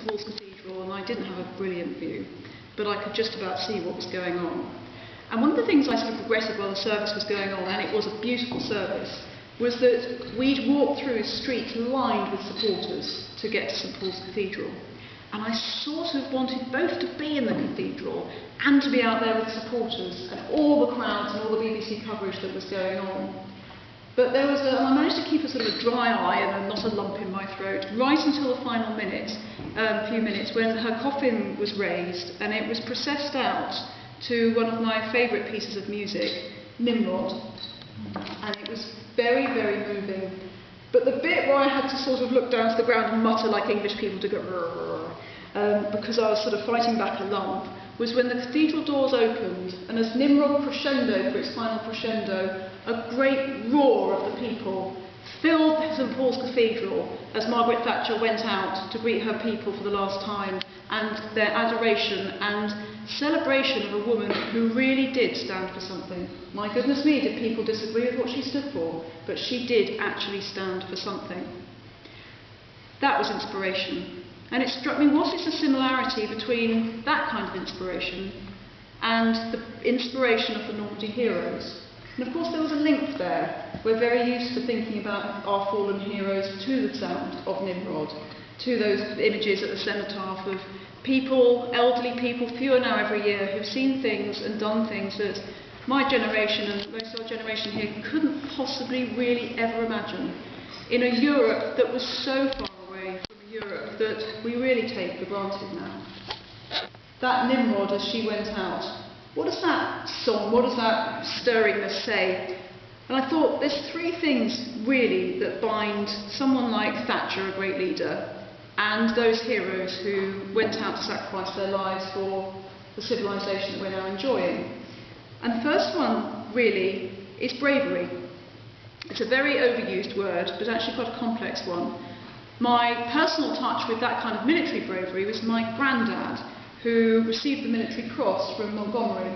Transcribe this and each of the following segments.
St Paul's Cathedral, and I didn't have a brilliant view, but I could just about see what was going on. And one of the things I sort of regretted while the service was going on, and it was a beautiful service, was that we'd walked through streets lined with supporters to get to St Paul's Cathedral. And I sort of wanted both to be in the cathedral and to be out there with supporters and all the crowds and all the BBC coverage that was going on. But there was I managed to keep a sort of a dry eye and not a lump in my throat right until the final few minutes, when her coffin was raised and it was processed out to one of my favourite pieces of music, Nimrod. And it was very, very moving. But the bit where I had to sort of look down to the ground and mutter like English people to go, because I was sort of fighting back a lump, was when the cathedral doors opened, and as Nimrod crescendo for its final crescendo, a great roar of the people filled St Paul's Cathedral as Margaret Thatcher went out to greet her people for the last time, and their adoration and celebration of a woman who really did stand for something. My goodness me, did people disagree with what she stood for, but she did actually stand for something. That was inspiration. And it struck me, what is the similarity between that kind of inspiration and the inspiration of the Normandy heroes? And of course there was a link there. We're very used to thinking about our fallen heroes to the sound of Nimrod, to those images at the cenotaph of people, elderly people, fewer now every year, who've seen things and done things that my generation and most of our generation here couldn't possibly really ever imagine, in a Europe that was so far away from a Europe that we really take for granted now. That Nimrod as she went out, what does that song, what does that stirringness say? And I thought there's three things really that bind someone like Thatcher, a great leader, and those heroes who went out to sacrifice their lives for the civilization that we're now enjoying. And the first one, really, is bravery. It's a very overused word, but actually quite a complex one. My personal touch with that kind of military bravery was my granddad, who received the Military Cross from Montgomery.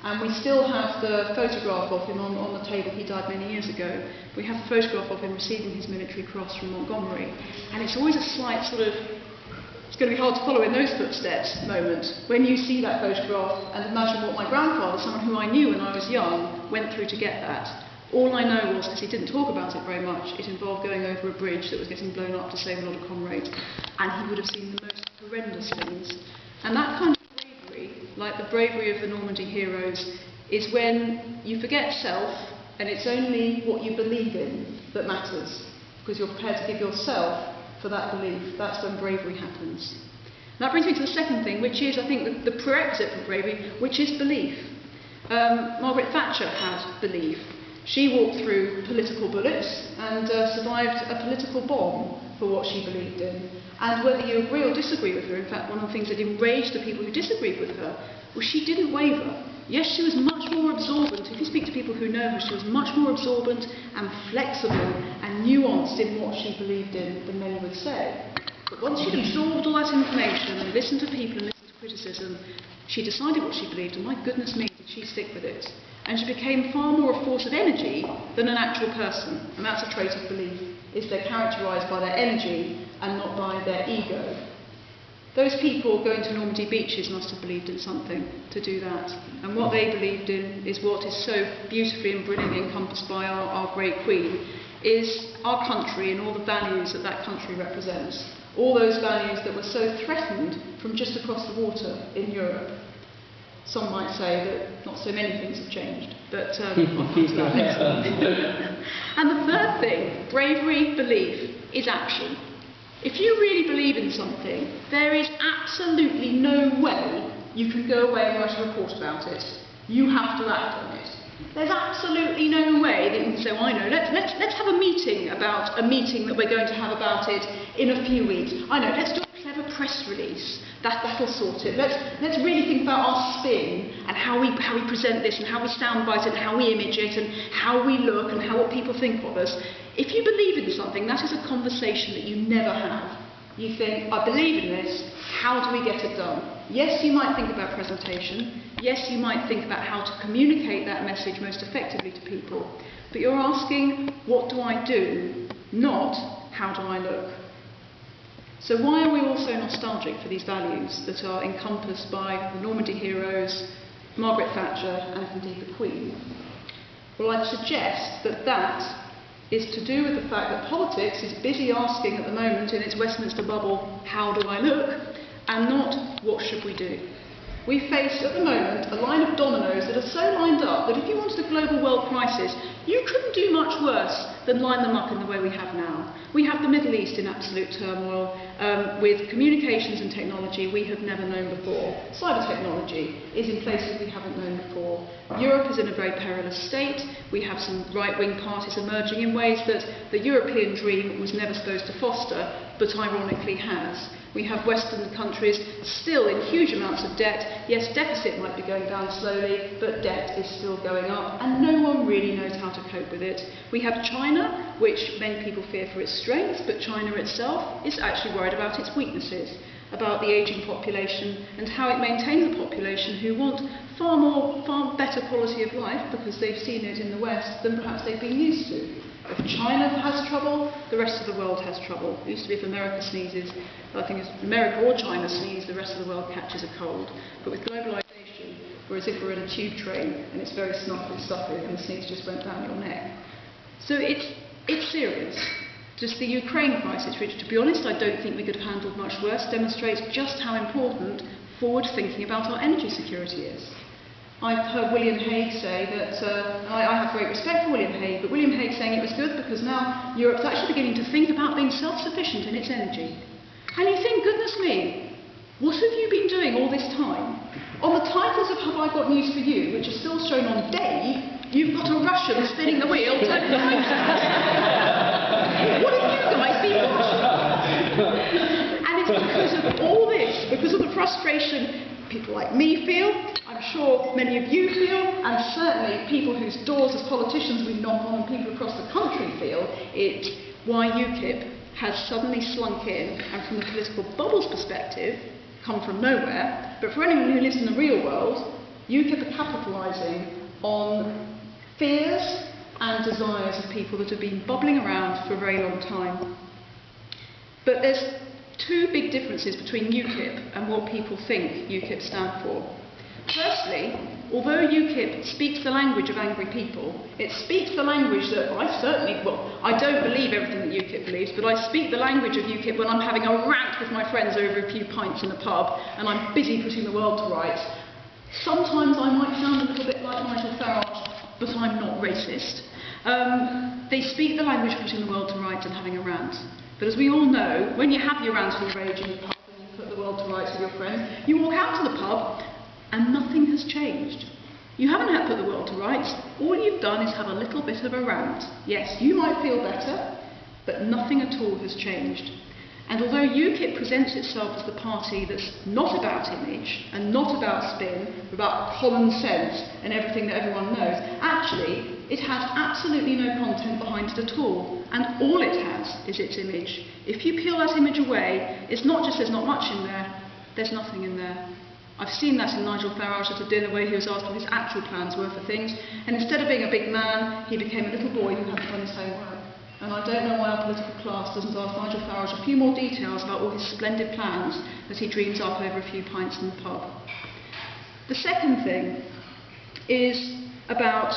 And we still have the photograph of him on the table. He died many years ago. We have the photograph of him receiving his Military Cross from Montgomery. And it's always a slight sort of, it's going to be hard to follow in those footsteps moment, when you see that photograph and imagine what my grandfather, someone who I knew when I was young, went through to get that. All I know was, because he didn't talk about it very much, it involved going over a bridge that was getting blown up to save a lot of comrades. And he would have seen the most horrendous things. And that kind of bravery, like the bravery of the Normandy heroes, is when you forget self and it's only what you believe in that matters, because you're prepared to give yourself for that belief. That's when bravery happens. And that brings me to the second thing, which is, I think, the prerequisite for bravery, which is belief. Margaret Thatcher had belief. She walked through political bullets and survived a political bomb for what she believed in. And whether you agree or disagree with her, in fact, one of the things that enraged the people who disagreed with her was she didn't waver. Yes, she was much more absorbent. If you speak to people who know her, she was much more absorbent and flexible and nuanced in what she believed in than many would say. But once she'd absorbed all that information and listened to people and listened to criticism, she decided what she believed, and my goodness me, did she stick with it. And she became far more a force of energy than an actual person. And that's a trait of belief, is they're characterised by their energy and not by their ego. Those people going to Normandy beaches must have believed in something to do that. And what they believed in is what is so beautifully and brilliantly encompassed by our great Queen, is our country and all the values that that country represents. All those values that were so threatened from just across the water in Europe. Some might say that not so many things have changed, but I'll come to that next one. And the third thing, bravery, belief, is action. If you really believe in something, there is absolutely no way you can go away and write a report about it. You have to act on it. There's absolutely no way that you can say, well, I know, let's have a meeting about a meeting that we're going to have about it in a few weeks. I know, let's do a clever press release. That'll sort it. Let's really think about our spin and how we present this and how we soundbite it and how we image it and how we look and what people think of us. If you believe in something, that is a conversation that you never have. You think, I believe in this, how do we get it done? Yes, you might think about presentation. Yes, you might think about how to communicate that message most effectively to people. But you're asking, what do I do? Not, how do I look? So why are we all so nostalgic for these values that are encompassed by the Normandy heroes, Margaret Thatcher, and indeed the Queen? Well, I'd suggest that that is to do with the fact that politics is busy asking at the moment in its Westminster bubble, how do I look? And not, what should we do? We face at the moment a line of dominoes that are so lined up that if you wanted a global world crisis, you couldn't do much worse than line them up in the way we have now. We have the Middle East in absolute turmoil, with communications and technology we have never known before. Cyber technology is in places we haven't known before. Europe is in a very perilous state. We have some right-wing parties emerging in ways that the European dream was never supposed to foster, but ironically has. We have Western countries still in huge amounts of debt. Yes, deficit might be going down slowly, but debt is still going up, and no one really knows how to cope with it. We have China, which many people fear for its strengths, but China itself is actually worried about its weaknesses, about the ageing population and how it maintains a population who want far better quality of life because they've seen it in the West than perhaps they've been used to. If China has trouble, the rest of the world has trouble. It used to be if America sneezes, I think if America or China sneeze, the rest of the world catches a cold. But with globalisation, we're as if we're in a tube train and it's very stuffy and the sneeze just went down your neck. So it's serious. Just the Ukraine crisis, which to be honest I don't think we could have handled much worse, demonstrates just how important forward thinking about our energy security is. I've heard William Hague say that, I have great respect for William Hague, but William Hague saying it was good because now Europe's actually beginning to think about being self-sufficient in its energy. And you think, goodness me, what have you been doing all this time? On the titles of Have I Got News for You, which are still shown on Dave, you've got a Russian spinning the wheel turning the lights out. What have you guys been watching? And it's because of all this, because of the frustration people like me feel, I'm sure many of you feel, and certainly people whose doors as politicians we knock on and people across the country feel, it's why UKIP has suddenly slunk in and from the political bubble's perspective come from nowhere, but for anyone who lives in the real world, UKIP are capitalising on fears and desires of people that have been bubbling around for a very long time. But there's two big differences between UKIP and what people think UKIP stand for. Firstly, although UKIP speaks the language of angry people, it speaks the language that I don't believe everything that UKIP believes, but I speak the language of UKIP when I'm having a rant with my friends over a few pints in a pub and I'm busy putting the world to rights. Sometimes I might sound a little bit like Nigel Farage, but I'm not racist. They speak the language of putting the world to rights and having a rant. But as we all know, when you have your rant and your rage in the pub and you put the world to rights with your friends, you walk out to the pub and nothing has changed. You haven't had to put the world to rights. All you've done is have a little bit of a rant. Yes, you might feel better, but nothing at all has changed. And although UKIP presents itself as the party that's not about image and not about spin, but about common sense and everything that everyone knows, actually it has absolutely no content behind it at all. And all it has is its image. If you peel that image away, it's not just there's not much in there, there's nothing in there. I've seen that in Nigel Farage at a dinner where he was asked what his actual plans were for things, and instead of being a big man, he became a little boy who had to run his homework. And I don't know why our political class doesn't ask Nigel Farage a few more details about all his splendid plans that he dreams up over a few pints in the pub. The second thing is about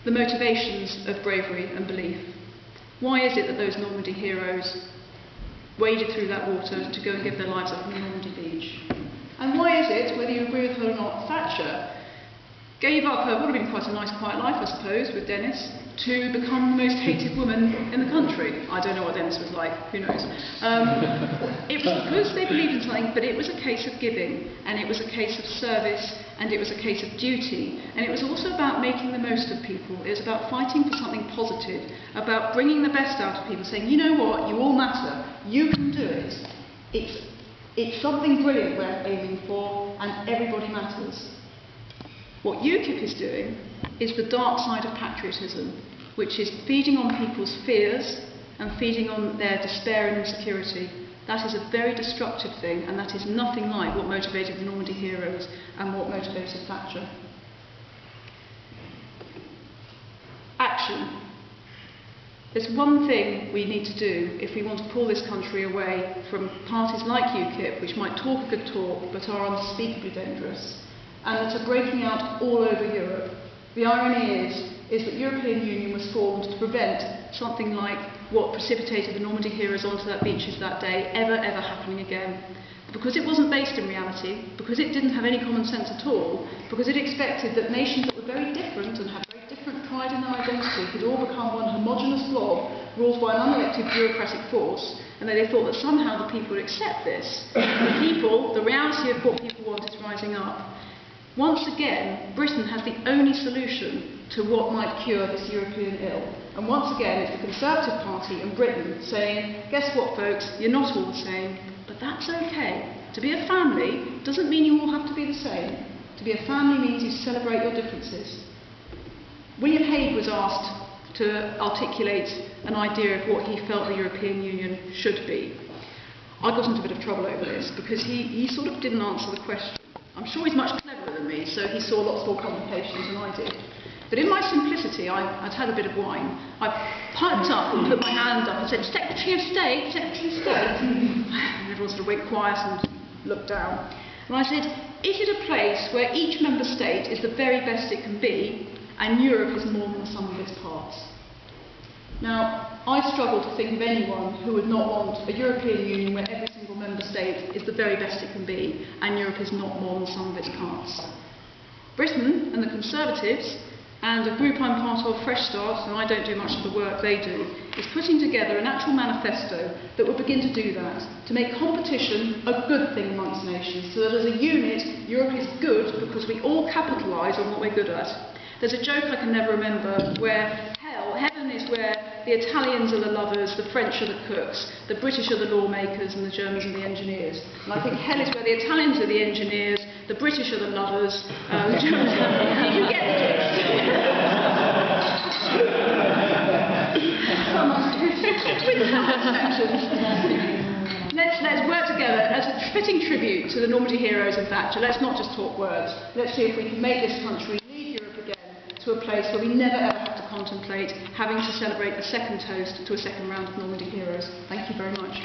the motivations of bravery and belief. Why is it that those Normandy heroes waded through that water to go and give their lives up on the Normandy beach? And why is it, whether you agree with her or not, Thatcher gave up her, would have been quite a nice quiet life I suppose, with Dennis, to become the most hated woman in the country? I don't know what Dennis was like, who knows. It was because they believed in something, but it was a case of giving, and it was a case of service, and it was a case of duty, and it was also about making the most of people. It was about fighting for something positive, about bringing the best out of people, saying, you know what, you all matter, you can do it. It's something brilliant we're aiming for, and everybody matters. What UKIP is doing is the dark side of patriotism, which is feeding on people's fears and feeding on their despair and insecurity. That is a very destructive thing, and that is nothing like what motivated the Normandy heroes and what motivated Thatcher. Action. There's one thing we need to do if we want to pull this country away from parties like UKIP, which might talk a good talk but are unspeakably dangerous, and that are breaking out all over Europe. The irony is that the European Union was formed to prevent something like what precipitated the Normandy heroes onto that beaches that day ever happening again. Because it wasn't based in reality, because it didn't have any common sense at all, because it expected that nations that were very different and had very different pride in their identity could all become one homogenous blob ruled by an unelected bureaucratic force, and they thought that somehow the people would accept this. The people, the reality of what people want is rising up. Once again, Britain has the only solution to what might cure this European ill. And once again, it's the Conservative Party and Britain saying, guess what folks, you're not all the same, but that's okay. To be a family doesn't mean you all have to be the same. To be a family means you celebrate your differences. William Hague was asked to articulate an idea of what he felt the European Union should be. I got into a bit of trouble over this because he sort of didn't answer the question. I'm sure he's much cleverer than me, so he saw lots more complications than I did. But in my simplicity, I'd had a bit of wine. I piped up and put my hand up and said, Secretary of State, Secretary of State. And everyone sort of went quiet and looked down. And I said, is it a place where each member state is the very best it can be, and Europe is more than the sum of its parts? Now, I struggle to think of anyone who would not want a European Union where every single member state is the very best it can be, and Europe is not more than the sum of its parts. Britain and the Conservatives, and a group I'm part of, Fresh Start, and I don't do much of the work they do, is putting together an actual manifesto that will begin to do that, to make competition a good thing amongst nations, so that as a unit, Europe is good because we all capitalise on what we're good at. There's a joke I can never remember where heaven is where the Italians are the lovers, the French are the cooks, the British are the lawmakers, and the Germans are the engineers. And I think hell is where the Italians are the engineers, the British are the lovers, the Germans are you get the gist. Let's work together as a fitting tribute to the Normandy heroes and Thatcher. Let's not just talk words. Let's see if we can make this country lead Europe again to a place where we never ever have to contemplate having to celebrate a second toast to a second round of Normandy heroes. Thank you very much.